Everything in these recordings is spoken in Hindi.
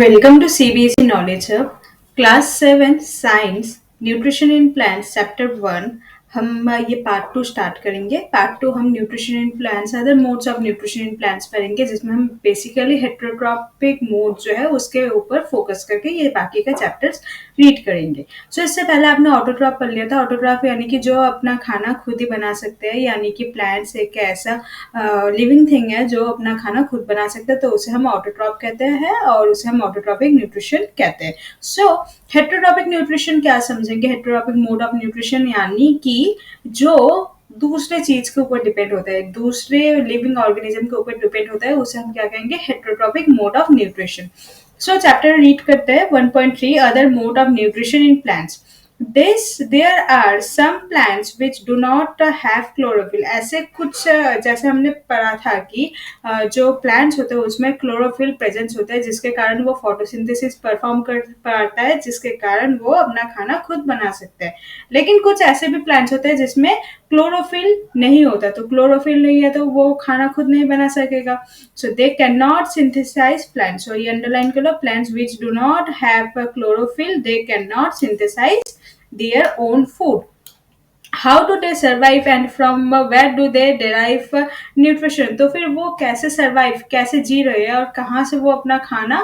Welcome to CBSE Knowledge Hub, Class 7 Science Nutrition in Plants Chapter 1। हम ये पार्ट 2 स्टार्ट करेंगे। पार्ट 2 हम nutrition in plants other modes of nutrition in plants पढ़ेंगे, जिसमें हम बेसिकली हेट्रोट्रॉपिक मोड जो है उसके ऊपर फोकस करके ये बाकी का चैप्टर्स रीड करेंगे। सो इससे पहले आपने ऑटोट्रॉप पढ़ लिया था। ऑटोट्रॉप यानी कि जो अपना खाना खुद ही बना सकते हैं, यानी कि प्लांट्स एक ऐसा लिविंग थिंग है जो अपना खाना खुद बना सकते हैं, तो उसे हम ऑटोट्रॉप कहते हैं और उसे हम ऑटोट्रॉपिक न्यूट्रिशन कहते हैं। सो हेट्रोट्रॉपिक न्यूट्रिशन क्या समझेंगे? हेट्रोट्रॉपिक मोड ऑफ न्यूट्रिशन यानी कि जो दूसरे चीज के ऊपर डिपेंड होता है, दूसरे लिविंग ऑर्गेनिज्म के ऊपर डिपेंड होता है, उसे हम क्या कहेंगे? Heterotrophic mode of nutrition. So chapter read करते हैं 1.3 other mode of nutrition in plants. There are some plants which do not have chlorophyll। ऐसे कुछ जैसे हमने पढ़ा था कि जो प्लांट्स होते हैं उसमें क्लोरोफिल प्रेजेंस होता है, जिसके कारण वो फोटोसिंथेसिस परफॉर्म कर पाता है, जिसके कारण वो अपना खाना खुद बना सकते हैं। लेकिन कुछ ऐसे भी प्लांट्स होते हैं जिसमें क्लोरोफिल नहीं होता, तो क्लोरोफिल नहीं है तो वो खाना खुद नहीं बना सकेगा। So they can not synthesise plants. So ये अंडरलाइन करो, plants which do not have chlorophyll they can not synthesise their own food। How do they survive and from where do they derive nutrition? तो फिर वो कैसे सर्वाइव, कैसे जी रहे हैं और कहाँ से वो अपना खाना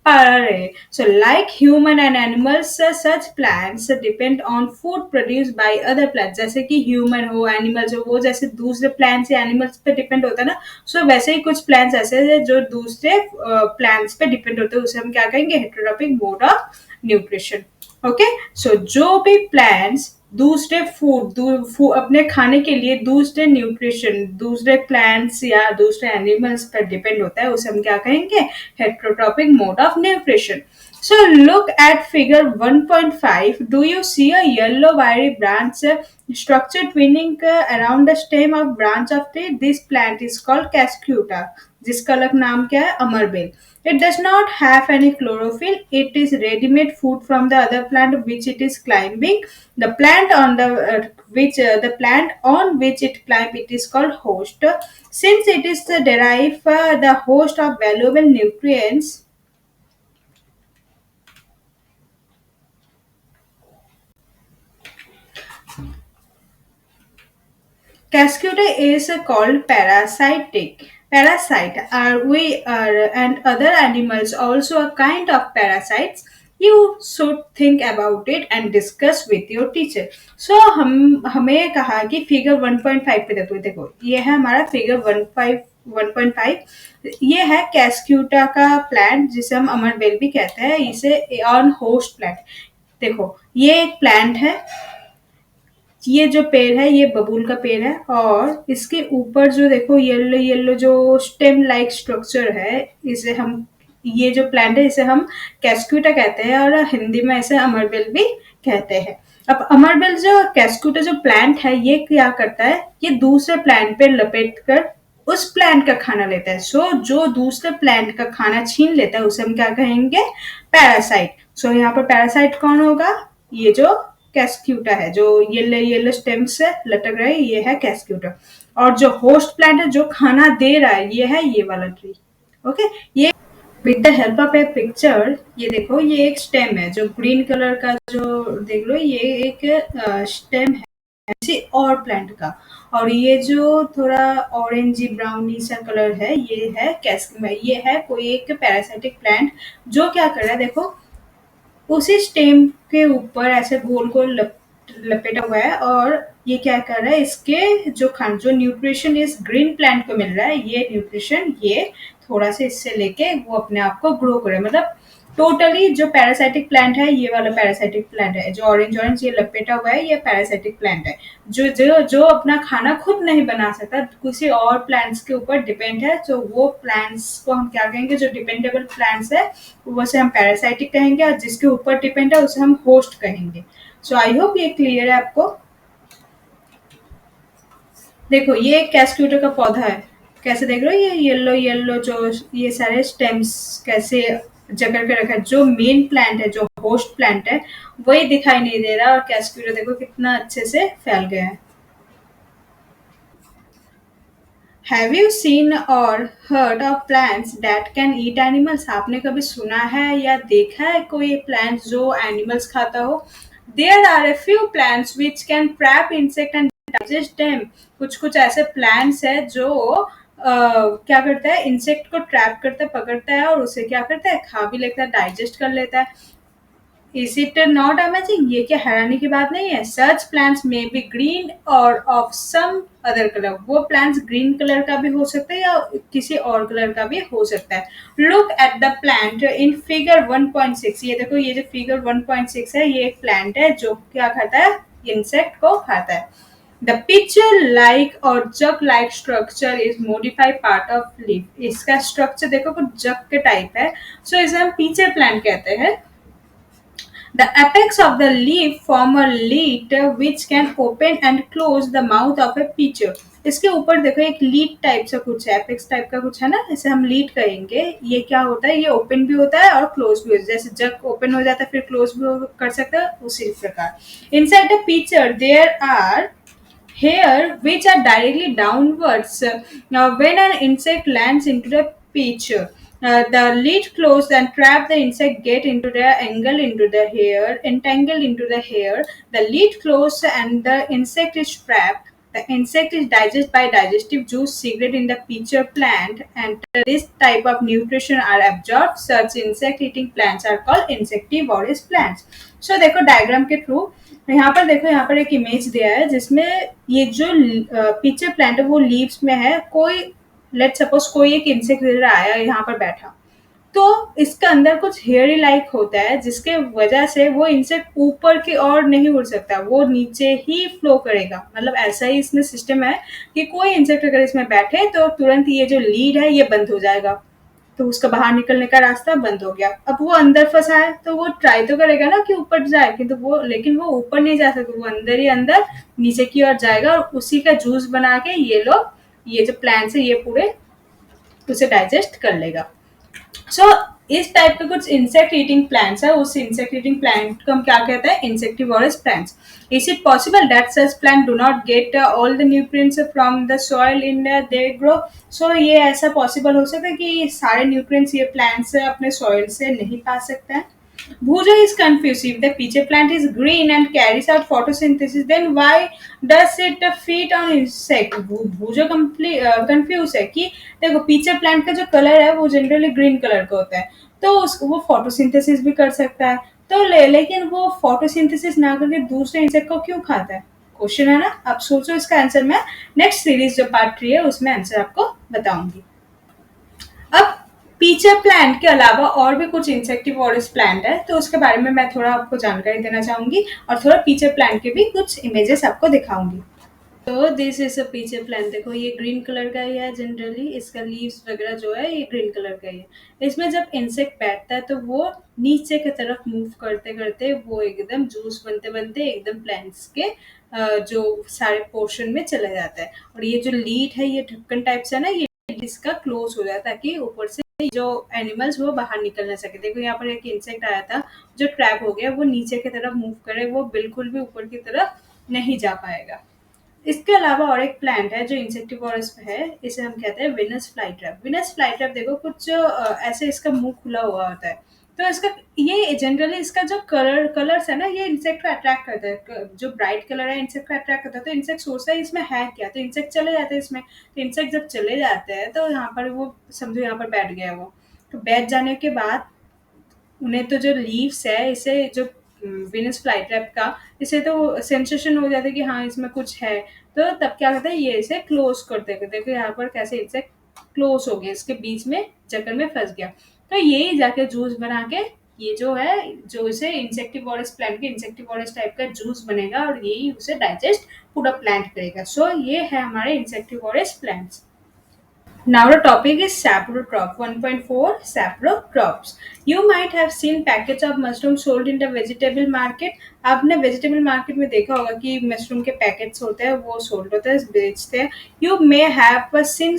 पा रहे हैं? So like human and animals, such plants depend on food produced by other plants। जैसे कि ह्यूमन हो, एनिमल्स हो, वो जैसे दूसरे प्लांट्स या एनिमल्स पे डिपेंड होता है ना, सो वैसे ही कुछ प्लांट्स ऐसे हैं जो दूसरे प्लांट्स पे डिपेंड होते हैं, उसे हम क्या कहेंगे? Heterotrophic mode of nutrition. Okay, so जो भी प्लांट्स दूसरे अपने खाने के लिए दूसरे न्यूट्रिशन दूसरे प्लांट्स या दूसरे एनिमल्स पर डिपेंड होता है, उसे हम क्या कहेंगे? Heterotrophic mode of nutrition. So look at figure 1.5. Do you see a yellow wiry branch structure twinning around the stem of branch of tree? This plant is called Cascuta, जिसका अलग नाम क्या है? अमरबेल। It does not have any chlorophyll. It is ready-made food from the other plant which it is climbing. The plant on the plant on which it climb, it is called host. Since it is derive the host of valuable nutrients, Cascuta is called parasitic. Parasite are we are and other animals also a kind of parasites. You should think about it and discuss with your teacher. So हम हमें कहा कि फिगर 1.5 पे देखो ये है हमारा फिगर 1.5। ये है कैस्क्यूटा का प्लांट, जिसे हम अमरबेल भी कहते हैं। इसे ऑन होस्ट प्लांट। देखो ये एक प्लांट है, ये जो पेड़ है ये बबूल का पेड़ है, और इसके ऊपर जो देखो येलो येलो जो स्टेम लाइक स्ट्रक्चर है, इसे हम ये जो प्लांट है इसे हम कैस्क्यूटा कहते हैं और हिंदी में इसे अमरबेल भी कहते हैं। अब अमरबेल जो कैस्क्यूटा जो प्लांट है ये क्या करता है? ये दूसरे प्लांट पे लपेट कर उस प्लांट का खाना लेता है। सो जो दूसरे प्लांट का खाना छीन लेता है उसे हम क्या कहेंगे? पैरासाइट। सो यहाँ पर पैरासाइट कौन होगा? ये जो कैस्क्यूटा है, जो येलो येलो स्टेम से लटक रहा है, ये है कैस्क्यूटा। और जो होस्ट प्लांट है जो खाना दे रहा है, ये है ये वाला ट्री। ओके, ये with the help of A picture, ये देखो ये एक स्टेम है जो ग्रीन कलर का, जो देख लो ये एक स्टेम है किसी और प्लांट का, और ये जो थोड़ा ऑरेंजी ब्राउनी सा कलर है ये है ये है कोई एक पैरासाइटिक प्लांट जो क्या कर रहा है? देखो उसी स्टेम के ऊपर ऐसे गोल गोल लपेटा हुआ है, और ये क्या कर रहा है? इसके जो न्यूट्रिशन इस ग्रीन प्लांट को मिल रहा है, ये न्यूट्रिशन ये थोड़ा सा इससे लेके वो अपने आप को ग्रो करे। मतलब टोटली जो पैरासाइटिक प्लांट है ये वाला पैरासाइटिक प्लांट है, जो ऑरेंज ऑरेंज ये लपेटा हुआ है ये पैरासाइटिक प्लांट है, जो जो जो अपना खाना खुद नहीं बना सकता, किसी और प्लांट्स के ऊपर डिपेंड है। तो वो प्लांट्स को हम क्या कहेंगे? जो डिपेंडेबल प्लांट्स है उसे हम पैरासाइटिक कहेंगे, और जिसके ऊपर डिपेंड है उसे हम होस्ट कहेंगे। सो आई होप ये क्लियर है आपको। देखो ये एक कैस्क्यूटा का पौधा है, कैसे देख रहे हो? ये येलो येलो जो ये सारे स्टेम्स कैसे जकड़ के रखा है। जो मेन प्लांट है, जो होस्ट प्लांट है, वही दिखाई नहीं दे रहा, और कैस्क्यूटा देखो कितना अच्छे से फैल गया है। हैव यू सीन और heard of plants that can eat animals? आपने कभी सुना है या देखा है कोई प्लांट्स जो एनिमल्स खाता हो? There are a few plants which can trap insect and digest them. कुछ कुछ ऐसे प्लांट्स है जो क्या करता है, इंसेक्ट को ट्रैप करता है, पकड़ता है और उसे क्या करता है, खा भी लेता है, डाइजेस्ट कर लेता है। Is it not amazing? ये क्या हैरानी की बात नहीं है? सच प्लांट्स मे बी ग्रीन और ऑफ सम अदर कलर। वो प्लांट्स ग्रीन कलर का भी हो सकता है या किसी और कलर का भी हो सकता है। Look at the plant in figure 1.6। ये देखो, ये जो फिगर 1.6 है, ये एक प्लांट है जो क्या खाता है, इंसेक्ट को खाता है। The pitcher like और jug like structure is modified part of leaf. इसका स्ट्रक्चर देखो कुछ जग के टाइप है, सो इसे हम pitcher plant कहते हैं। The apex of the leaf form a lid which can open and close the mouth of a pitcher. इसके ऊपर देखो एक लीड टाइप सा कुछ है, एपेक्स टाइप का कुछ है ना, इसे हम लीड कहेंगे। ये क्या होता है, ये ओपन भी होता है और क्लोज भी होता है। जैसे जग ओपन हो जाता है फिर क्लोज भी कर सकता है, उसी प्रकार inside the picture there are hair which are directly downwards. Now, when an insect lands into the pitch, the lid closed and trap the insect get into the angle into the hair, entangled into the hair. The lid closed and the insect is trapped. The insect is digested by digestive juice secreted in the pitcher plant, and this type of nutrition are absorbed. Such insect-eating plants are called insectivorous plants. So, देखो डायग्राम के थ्रू यहाँ पर देखो, यहाँ पर एक इमेज दिया है जिसमें ये जो पिक्चर प्लांट है वो लीव्स में है। कोई लेट सपोज कोई एक इंसेक्ट इधर आया, यहाँ पर बैठा, तो इसके अंदर कुछ हेयर लाइक होता है जिसके वजह से वो इंसेक्ट ऊपर की ओर नहीं उड़ सकता, वो नीचे ही फ्लो करेगा। मतलब ऐसा ही इसमें सिस्टम है कि कोई इंसेक्ट अगर इसमें बैठे तो तुरंत ये जो लीड है ये बंद हो जाएगा, तो उसका बाहर निकलने का रास्ता बंद हो गया। अब वो अंदर फंसा है तो वो ट्राई तो करेगा ना कि ऊपर जाए, किंतु वो लेकिन वो ऊपर नहीं जा सकता, वो अंदर ही अंदर नीचे की ओर जाएगा और उसी का जूस बना के ये लोग, ये जो प्लांट्स है ये पूरे उसे डाइजेस्ट कर लेगा। सो इस टाइप के कुछ इंसेक्ट ईटिंग प्लांट्स है, उस इंसेक्ट ईटिंग प्लांट को हम क्या कहते हैं, insectivorous plants. Is it possible that such plant do not get all the nutrients from the soil in they grow? So ये ऐसा पॉसिबल हो सकता है कि सारे न्यूट्रिएंट्स ये प्लांट्स अपने सॉइल से नहीं पा सकते हैं? Bhuja is confused. If the peach plant is green and carries out photosynthesis, then why does it feed on insect? भूजा कंफ्यूज है कि देखो पीछे प्लांट का जो कलर है वो जनरली ग्रीन कलर का होता है, तो उसको वो फोटोसिंथेसिस भी कर सकता है, तो लेकिन वो फोटोसिंथेसिस ना करके दूसरे इंसेक्ट को क्यों खाता है? क्वेश्चन है ना। आप सोचो इसका आंसर मैं नेक्स्ट सीरीज जो पार्ट 3 है उसमें आंसर आपको बताऊंगी। अब पीचर प्लांट के अलावा और भी कुछ इंसेक्टिवोरस प्लांट है, तो उसके बारे में मैं थोड़ा आपको जानकारी देना चाहूंगी और थोड़ा पीचर प्लांट के भी कुछ इमेजेस आपको दिखाऊंगी। तो this is a pitcher plant. देखो ये ग्रीन कलर का ही है, जनरली इसका लीव्स वगैरह जो है ये ग्रीन कलर का ही है। इसमें जब इंसेक्ट बैठता है तो वो नीचे की तरफ मूव करते करते वो एकदम जूस बनते बनते एकदम प्लांट्स के जो सारे पोर्शन में चला जाता है, और ये जो लीड है ये ढक्कन टाइप से ना, ये इसका क्लोज हो जाता है ताकि ऊपर से जो एनिमल्स वो बाहर निकल ना सके। देखो यहाँ पर एक इंसेक्ट आया था जो ट्रैप हो गया, वो नीचे की तरफ मूव करे, वो बिल्कुल भी ऊपर की तरफ नहीं जा पाएगा। इसके अलावा और एक प्लांट है जो इंसेक्टिवोरस है, इसे हम कहते हैं Venus fly trap. Venus fly trap देखो कुछ ऐसे इसका मुंह खुला हुआ होता है, तो इसका ये जनरली इसका जो कलर्स है ना ये इंसेक्ट को अट्रैक्ट करता है। जो ब्राइट कलर है इंसेक्ट को अट्रैक्ट करता है, तो इंसेक्ट सोचता है इसमें है क्या, तो इंसेक्ट चले जाते हैं इसमें। तो इंसेक्ट जब चले जाते हैं तो यहाँ पर वो समझो यहाँ पर बैठ गया वो, तो बैठ जाने के बाद उन्हें तो जो लीव्स है इसे जो विनस फ्लाई ट्रैप का इसे तो सेंसेशन हो जाता है कि हाँ इसमें कुछ है, तो तब क्या करता है ये इसे क्लोज करते हैं। देखो यहाँ पर कैसे इंसेक्ट क्लोज हो गया, इसके बीच में जकड़ में फंस गया, तो यही जाके जूस बना के ये जो है जो इसे इंसेक्टिवोरस प्लांट के इंसेक्टिवोरस टाइप का जूस बनेगा और यही उसे डाइजेस्ट पूरा प्लांट करेगा। सो ये है हमारे insectivorous plants. Now the topic is saprotroph 1.4 saprotrophs. You might have seen packets of mushroom sold in the vegetable market. आपने vegetable market में देखा होगा कि मशरूम के पैकेट्स होते हैं वो सोल्ड होते हैं, बेचते हैं। You may have seen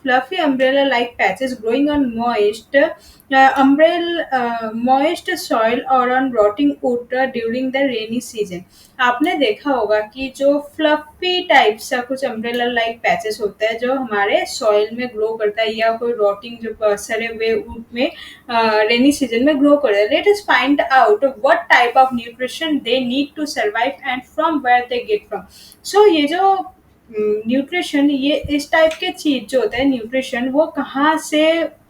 fluffy umbrella like patches growing on moist umbrel moist soil or on rotting wood during the rainy season. आपने देखा होगा कि जो फ्लफी टाइप सा कुछ अम्ब्रेला लाइक पैचेस होता है जो हमारे सॉइल में ग्रो करता है या कोई रॉटिंग जो सड़े हुए वुड में रेनी सीजन में ग्रो करता है. Let us find out what type of nutrition they need to survive and from where they get from. So ये जो न्यूट्रिशन, ये इस टाइप के चीज जो होता है न्यूट्रिशन, वो कहाँ से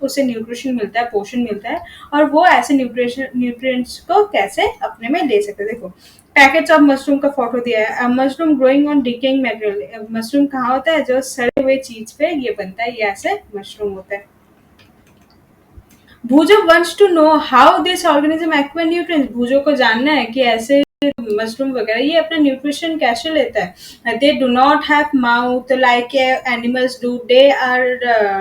उसे न्यूट्रिशन मिलता है, पोषण मिलता है, और वो ऐसे न्यूट्रिशन न्यूट्रिएंट्स को कैसे अपने में ले सकते हैं. देखो पैकेट्स ऑफ मशरूम का फोटो दिया है. Mushroom growing on decaying material. Mushroom कहाँ होता है, जो सड़े हुए चीज पे ये बनता है, ये ऐसे मशरूम होता है. भूजो wants to know how this organism acquire nutrients. भूजो को जानना है कि ऐसे मशरूम वगैरह ये अपना न्यूट्रिशन कैसे लेता है. They do not have mouth like animals do. They are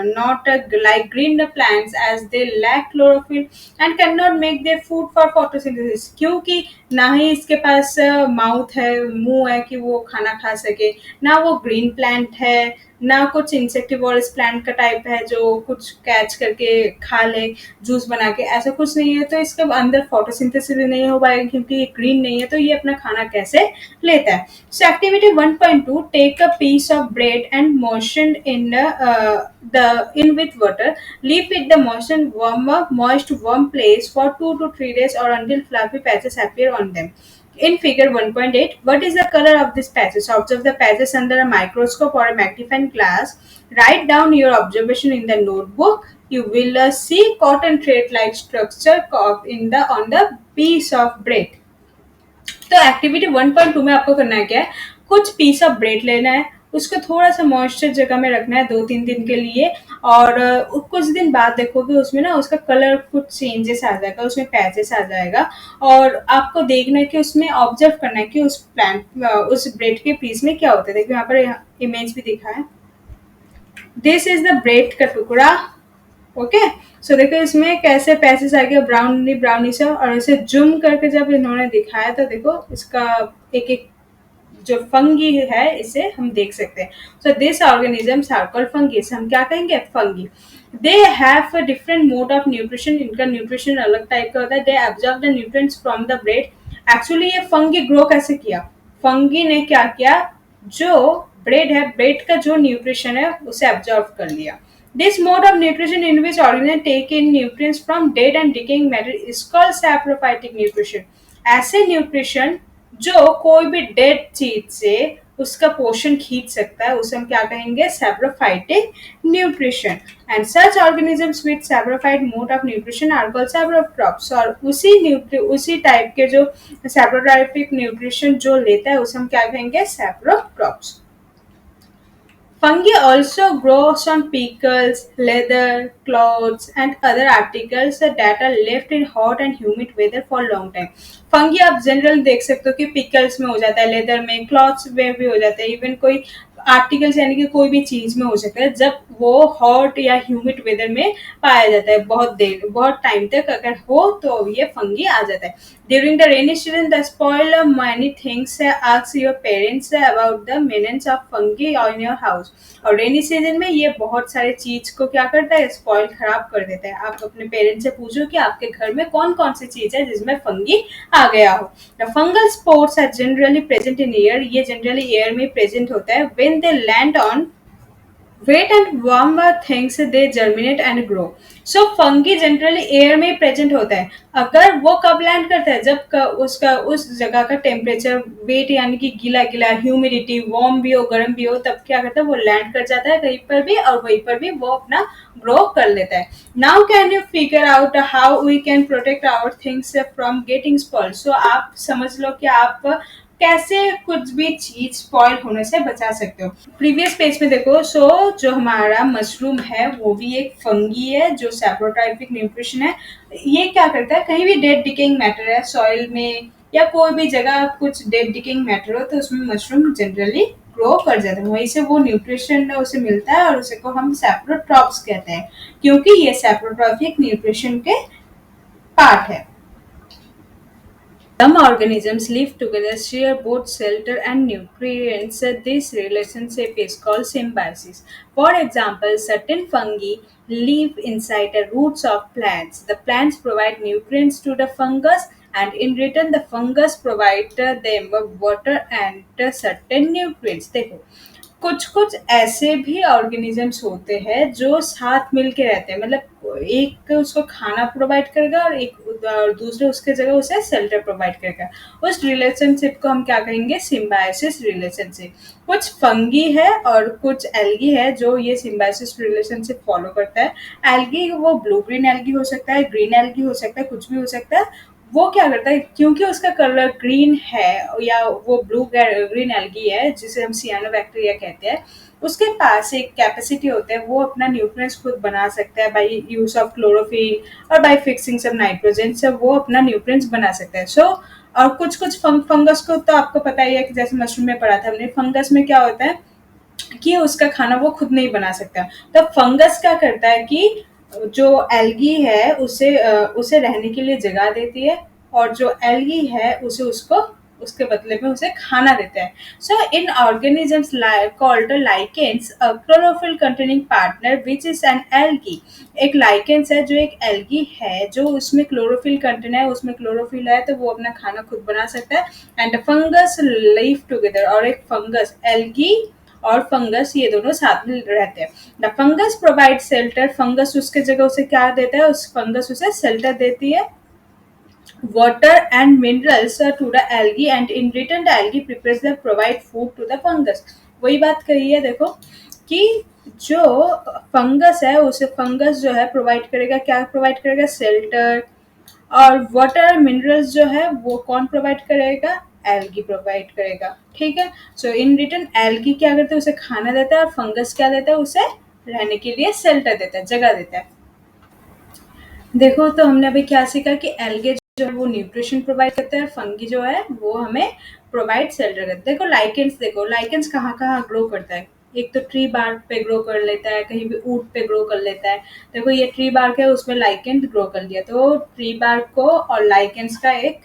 not like green plants as they lack chlorophyll and can not make their food for photosynthesis. क्योंकि ना ही इसके पास माउथ है, मुंह है कि वो खाना खा सके, ना वो ग्रीन प्लांट है, ना कुछ इंसेक्टिवोरस प्लांट का टाइप है जो कुछ कैच करके खा ले जूस बना के, ऐसा कुछ नहीं है. तो इसके अंदर फोटोसिंथेसिस भी नहीं हो पाएगा क्योंकि ये ग्रीन नहीं है. तो ये अपना खाना कैसे लेता है. So activity 1.2, take a piece of bread and moisten in the in with water, leave it the moisten moist warm place for 2 to 3 days or until fluffy patches appear on them. In figure 1.8, what is the color of these patches? Observe the patches under a microscope or a magnifying glass. Write down your observation in the notebook. You will see cotton thread-like structure in the on the piece of bread. तो एक्टिविटी 1.2 में आपको करना है क्या है, कुछ पीस ऑफ ब्रेड लेना है, उसको थोड़ा सा मॉइस्चर जगह में रखना है 2-3 दिन के लिए, और कुछ दिन बाद देखोगे उसमें ना उसका कलर कुछ चेंजेस आ जाएगा, उसमें पैचेस आ जाएगा. और आपको देखना है कि उसमें ऑब्जर्व करना है कि उस प्लांट उस ब्रेड के पीस में क्या होता है. देखो यहाँ पर इमेज भी दिखा है. दिस इज द ब्रेड का टुकड़ा. ओके, सो देखो इसमें कैसे पैसेस आ गया ब्राउनी ब्राउनी सा, और इसे जूम करके जब इन्होंने दिखाया तो देखो इसका एक एक जो फंगी है इसे हम देख सकते हैं. So this organisms are called fungi. हम क्या कहेंगे, fungi. They have a different mode of nutrition. इनका न्यूट्रिशन अलग टाइप का होता है. They absorb the nutrients from the bread. Actually ये फंगी ग्रो कैसे किया, फंगी ने क्या किया, जो ब्रेड है, ब्रेड का जो न्यूट्रिशन है उसे एब्जॉर्ब कर लिया. This mode of nutrition in which organisms take in nutrients from dead and decaying matter is called saprophytic nutrition. ऐसे न्यूट्रिशन जो कोई भी डेड चीज से उसका पोषण खींच सकता है उसे हम क्या कहेंगे, saprophytic nutrition. And such organisms with saprophyte mode of nutrition are called saprotrophs. और उसी टाइप के जो saprophytic nutrition जो लेता है उसे हम क्या कहेंगे, saprotrophs. Fungi also grows on pickles, leather, clothes, and other articles that are left in hot and humid weather for long time. Fungi आप जनरल देख सकते हो कि पिकल्स में हो जाता है, लेदर में, क्लॉथ्स में भी हो जाता है, इवन कोई आर्टिकल्स यानी कि कोई भी चीज में हो सकता है जब वो हॉट या ह्यूमिड वेदर में पाया जाता है. बहुत टाइम तक अगर हो तो ये फंगी आ जाता है. During the rainy season the spoil many things. Ask your parents about the menace of fungi in your house. और रेनी सीजन में ये बहुत सारे चीज को क्या करता है, स्पॉइल खराब कर देता है. आप अपने पेरेंट्स से पूछो कि आपके घर में कौन कौन सी चीज है जिसमें फंगी आ गया हो. The fungal spores are generally present in air. ये जनरली एयर में प्रेजेंट होता है. When they land on wet and warm things they germinate and grow. So fungi generally air में प्रेजेंट होता है. अगर वो कब लैंड करता है, जब उसका उस जगह का टेम्परेचर वेट यानी कि गीला गीला, ह्यूमिडिटी, वार्म भी हो गर्म भी हो, तब क्या करता है वो लैंड कर जाता है कहीं पर भी और वहीं पर भी वो अपना ग्रो कर लेता है. Now can you figure out how we can protect our things from getting spoiled. So आप समझ लो कि आप कैसे कुछ भी चीज स्पॉइल होने से बचा सकते हो. प्रीवियस पेज में देखो. सो जो हमारा मशरूम है वो भी एक फंगी है जो सैप्रोट्राइफिक न्यूट्रिशन है. ये क्या करता है, कहीं भी डेड डिकेइंग मैटर है सॉइल में या कोई भी जगह कुछ डेड डिकेइंग मैटर हो तो उसमें मशरूम जनरली ग्रो कर जाता है. वहीं से वो न्यूट्रिशन उसे मिलता है और उसे को हम सैप्रोट्रॉप्स कहते हैं क्योंकि ये सैप्रोट्रॉफिक न्यूट्रिशन के पार्ट है. Some organisms live together, share both shelter and nutrients. This relationship is called symbiosis. For example, certain fungi live inside the roots of plants. The plants provide nutrients to the fungus, and in return, the fungus provide them water and certain nutrients. देखो, कुछ कुछ ऐसे भी ऑर्गेनिजम्स होते हैं जो साथ मिल के रहते हैं, मतलब एक उसको खाना प्रोवाइड करेगा और एक दूसरे उसके जगह उसे शेल्टर प्रोवाइड करेगा। उस रिलेशनशिप को हम क्या कहेंगे? Symbiosis relationship. कुछ फंगी है और कुछ एल्गी है जो ये सिम्बायोसिस रिलेशनशिप फॉलो करता है। एल्गी वो ब्लू ग्रीन एल्गी हो सकता है, ग्रीन एल्गी हो सकता है, कुछ भी हो सकता है। वो क्या करता है, क्योंकि उसका कलर ग्रीन है या वो ब्लू ग्रीन एल्गी है जिसे हम सियानोबैक्टीरिया कहते हैं, उसके पास एक कैपेसिटी होता है, वो अपना न्यूट्रिएंट्स खुद बना सकता है बाय यूज ऑफ क्लोरोफिल और बाय फिक्सिंग सम नाइट्रोजन से वो अपना न्यूट्रिएंट्स बना सकता है। और कुछ कुछ फंगस को तो आपको पता ही है कि जैसे मशरूम में पढ़ा था हमने, फंगस में क्या होता है कि उसका खाना वो खुद नहीं बना सकता। तो फंगस क्या करता है कि जो एल्गी है उसे रहने के लिए जगह देती है, और जो एल्गी है उसे उसको उसके बदले में उसे खाना देता है। So in organisms called lichens chlorophyll containing partner which is an algae. एक लाइकेंस है जो एक एल्गी है जो उसमें क्लोरोफिल कंटेन है, उसमें क्लोरोफिल है तो वो अपना खाना खुद बना सकता है। एंड फंगस लिव टुगेदर, और एक फंगस एल्गी और फंगस ये दोनों साथ में रहते हैं। The fungus provide shelter, fungus उसके जगह उसे क्या देता है, उस फंगस उसे शेल्टर देती है, water and minerals to the algae, and in return the algae prepares the provide food to the fungus। वही बात कही है देखो कि जो फंगस है उसे फंगस जो है प्रोवाइड करेगा, क्या प्रोवाइड करेगा? शेल्टर। और वाटर मिनरल्स जो है वो कौन प्रोवाइड करेगा? एल्गी प्रोवाइड करेगा। ठीक है। सो इन रिटर्न एल्गी क्या करता है? उसे खाना देता है, और फंगस क्या देता है? उसे रहने के लिए शेल्टर देता है, जगह देता है। देखो तो हमने अभी क्या सीखा कि एल्गे जो है वो न्यूट्रिशन प्रोवाइड करते हैं, फंगी जो है वो हमें प्रोवाइड शेल्टर करते हैं। देखो लाइकेंस कहाँ कहाँ ग्रो करता है। एक तो ट्री बार्क पे ग्रो कर लेता है, कहीं भी ऊट पे ग्रो कर लेता है। देखो ये ट्री बार्क है, उसमें लाइकेंस ग्रो कर लिया, तो ट्री बार्क को और लाइकेंस का एक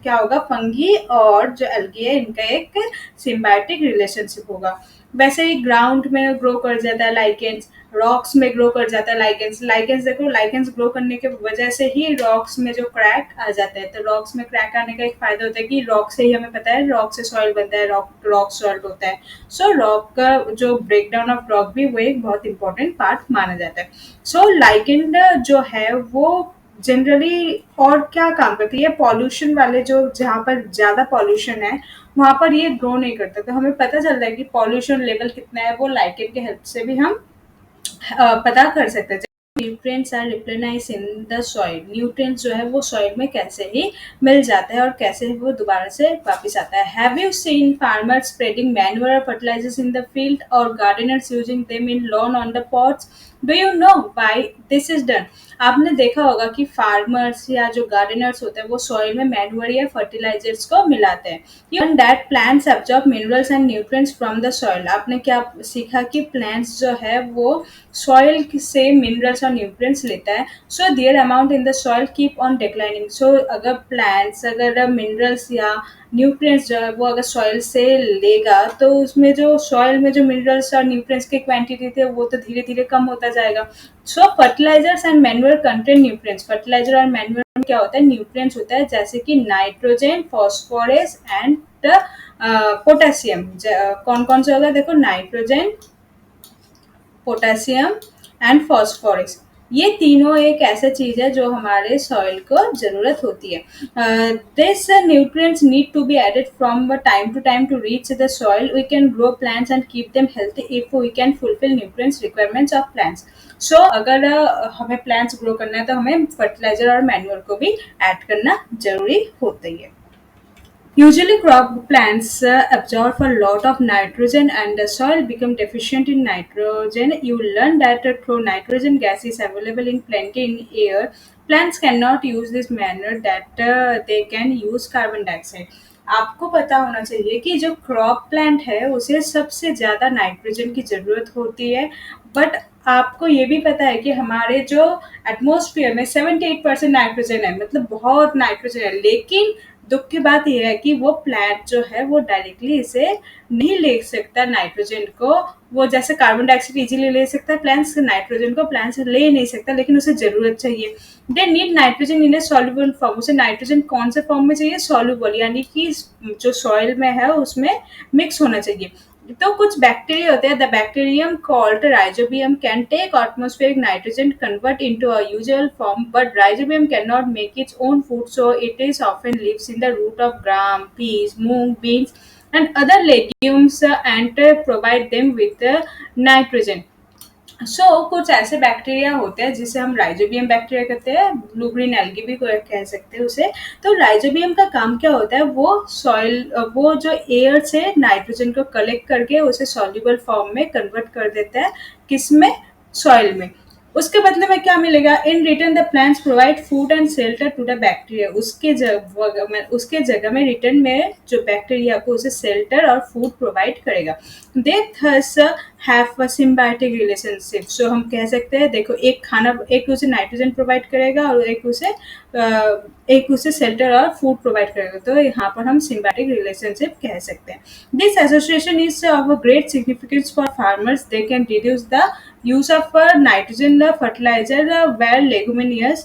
क्या होगा? फंगी और जो एल्गी है इनका एक सिम्बायोटिक रिलेशनशिप होगा। वैसे ही ग्राउंड में ग्रो कर जाता है लाइकेंस, रॉक्स में ग्रो कर जाता है लाइकेंस। लाइकेंस देखो, लाइकेंस ग्रो करने की वजह से ही रॉक्स में जो क्रैक आ जाता है, तो रॉक्स में क्रैक आने का एक फायदा होता है कि रॉक से ही हमें पता है रॉक से सॉइल बनता है, रॉक सॉल्ट होता है। सो रॉक का जो ब्रेकडाउन ऑफ रॉक भी वो एक बहुत इंपॉर्टेंट पार्ट माना जाता है। सो लाइकेन जो है वो जनरली और क्या काम करती है? पॉल्यूशन वाले जो जहाँ पर ज़्यादा पॉल्यूशन है वहाँ पर ये ग्रो नहीं करता, तो हमें पता चल रहा है कि पॉल्यूशन लेवल कितना है, वो लाइकेन के हेल्प से भी हम पता कर सकते हैं। Nutrients are replenish in the soil, nutrients जो है वो सॉइल में कैसे ही मिल जाता है और कैसे ही वो दोबारा से वापस आता है। Have you seen farmers spreading manure और फर्टिलाइजर्स इन द फील्ड और Gardner's using them in lawn on the pots? Do you know why this is done? आपने देखा होगा कि फार्मर्स या जो गार्डनर्स होते हैं वो सॉइल में मैन्योर या फर्टिलाइजर्स को मिलाते हैं। Even that plants absorb minerals and nutrients from the soil। आपने क्या सीखा कि प्लांट्स जो है वो सॉइल से मिनरल्स और न्यूट्रिएंट्स लेता है, so their amount in the soil keep on declining. So अगर प्लांट्स अगर मिनरल्स या न्यूट्रिएंट्स जो है वो अगर सॉइल से लेगा तो उसमें जो सॉइल में जो मिनरल्स और न्यूट्रिएंट्स की क्वांटिटी थी वो तो धीरे धीरे कम होता जाएगा। So fertilisers and manure contain nutrients, fertiliser और मैन्योर में क्या होता है? न्यूट्रिएंट्स होता है, जैसे कि नाइट्रोजन, फॉस्फोरस एंड पोटेशियम। कौन कौन से होगा? देखो नाइट्रोजन, पोटेशियम एंड फॉस्फोरस, ये तीनों एक ऐसा चीज है जो हमारे सॉइल को जरूरत होती है। This nutrients need to be added from time to time to reach the soil. We can grow plants and keep them healthy if we can fulfil nutrients requirements of plants. So अगर हमें प्लांट्स ग्रो करना है तो हमें फर्टिलाइजर और मैन्योर को भी ऐड करना जरूरी होता ही है। Usually crop plants absorb a lot of nitrogen and the soil become deficient in nitrogen. You learn that though nitrogen gas is available in plenty in air, plants cannot use this manner that they can use carbon dioxide। आपको पता होना चाहिए कि जो क्रॉप प्लांट है उसे सबसे ज़्यादा नाइट्रोजन की ज़रूरत होती है, बट आपको ये भी पता है कि हमारे जो एटमॉस्फेयर में 78% नाइट्रोजन है, मतलब बहुत नाइट्रोजन है, लेकिन दुख की बात यह है कि वो प्लांट जो है वो डायरेक्टली इसे नहीं ले सकता नाइट्रोजन को। वो जैसे कार्बन डाइऑक्साइड इजीली ले सकता है प्लांट्स, नाइट्रोजन को प्लांट्स ले नहीं सकता, लेकिन उसे जरूरत चाहिए। They need nitrogen in A soluble form. उसे नाइट्रोजन कौन से फॉर्म में चाहिए? सॉल्युबल, यानी कि जो सॉइल में है उसमें मिक्स होना चाहिए। तो कुछ बैक्टीरिया होते हैं, the bacterium called rhizobium can take atmospheric nitrogen convert into a usual form, but rhizobium can not make its own food, so it is often lives in the root of gram, peas, moong, beans and other legumes and provide them with nitrogen. कुछ ऐसे बैक्टीरिया होते हैं जिसे हम राइजोबियम बैक्टीरिया कहते हैं, ब्लू ग्रीन एल्गी भी कह सकते हैं उसे। तो राइजोबियम का काम क्या होता है? वो सॉइल, वो जो एयर से नाइट्रोजन को कलेक्ट करके उसे सॉल्युबल फॉर्म में कन्वर्ट कर देता है, किसमें? सॉइल में। उसके बदले में क्या मिलेगा? In return the plants provide food and shelter to the bacteria. उसके जगह में रिटर्न में जो बैक्टीरिया को उसे शेल्टर और फूड प्रोवाइड करेगा। They thus have a symbiotic relationship. So हम कह सकते हैं, देखो, एक उसे नाइट्रोजन प्रोवाइड करेगा और एक उसे शेल्टर और फूड प्रोवाइड करेगा। तो यहाँ पर हम सिम्बायोटिक रिलेशनशिप कह सकते हैं। This association is of a great significance for farmers. They can reduce the use of nitrogen fertilizer where leguminous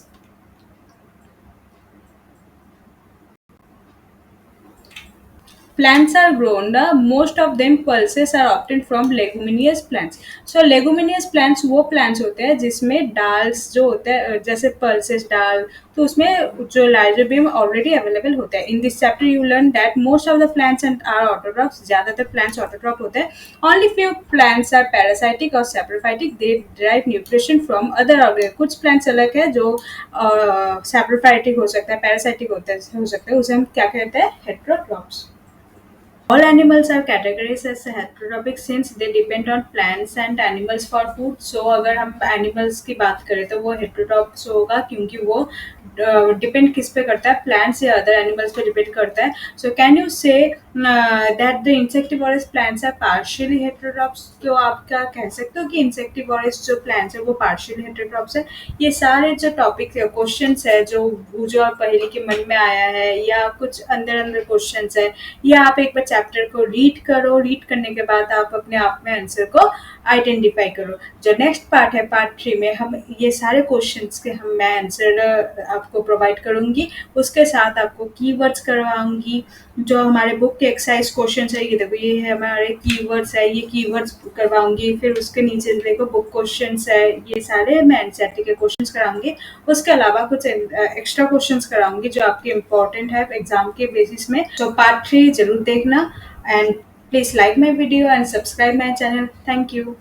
plants are grown. Most of them pulses are obtained from leguminous plants. So leguminous plants वो plants होते हैं जिसमें डाल्स जो होते हैं, जैसे pulses डाल, तो उसमें जो लाइजोबियम ऑलरेडी अवेलेबल होता है। In this chapter you learn that most of the plants and are autotrophs. ज्यादातर प्लांट्स ऑटोट्रॉप होते हैं। Only few plants are parasitic और saprophytic. They derive nutrition from other organisms. कुछ प्लांट्स अलग है जो सैप्रोफाइटिक हो सकता है, पैरासाइटिक हो सकता है, उसे हम क्या कहते हैं? Heterotrophs. All animals are categorized as heterotrophic since they depend on plants and animals for food. So अगर हम animals की बात करें तो वो heterotrophs होगा, क्योंकि वो डिपेंड किस पे करता है? प्लांट्स या अदर एनिमल्स पे डिपेंड करता है। So can you say that the insectivorous plants are partially heterotrophs? तो आप क्या कह सकते हो कि इंसेक्टिवोरस जो प्लांट्स है वो पार्शियली हेटेरोट्रॉप्स है? ये सारे जो टॉपिक क्वेश्चंस है जो पहले के मन में आया है, या कुछ अंदर अंदर क्वेश्चंस है, या आप एक बार चैप्टर को रीड करो। रीड करने के बाद आप अपने आप में आंसर को आइडेंटिफाई करो। जो नेक्स्ट पार्ट है, पार्ट 3 में हम ये सारे क्वेश्चंस के मैं आंसर आपको प्रोवाइड करूंगी। उसके साथ आपको कीवर्ड्स करवाऊंगी। जो हमारे बुक के एक्सरसाइज क्वेश्चंस है, ये देखो, ये है हमारे कीवर्ड्स है, ये कीवर्ड्स करवाऊंगी। फिर उसके नीचे देखो बुक क्वेश्चंस है, ये सारे मैं एनसीईआरटी के क्वेश्चंस कराऊंगी। उसके अलावा कुछ एक्स्ट्रा क्वेश्चंस कराऊंगी जो आपके इम्पोर्टेंट है एग्जाम के बेसिस में। तो पार्ट 3 जरूर देखना, and please like my video and subscribe my channel. Thank you.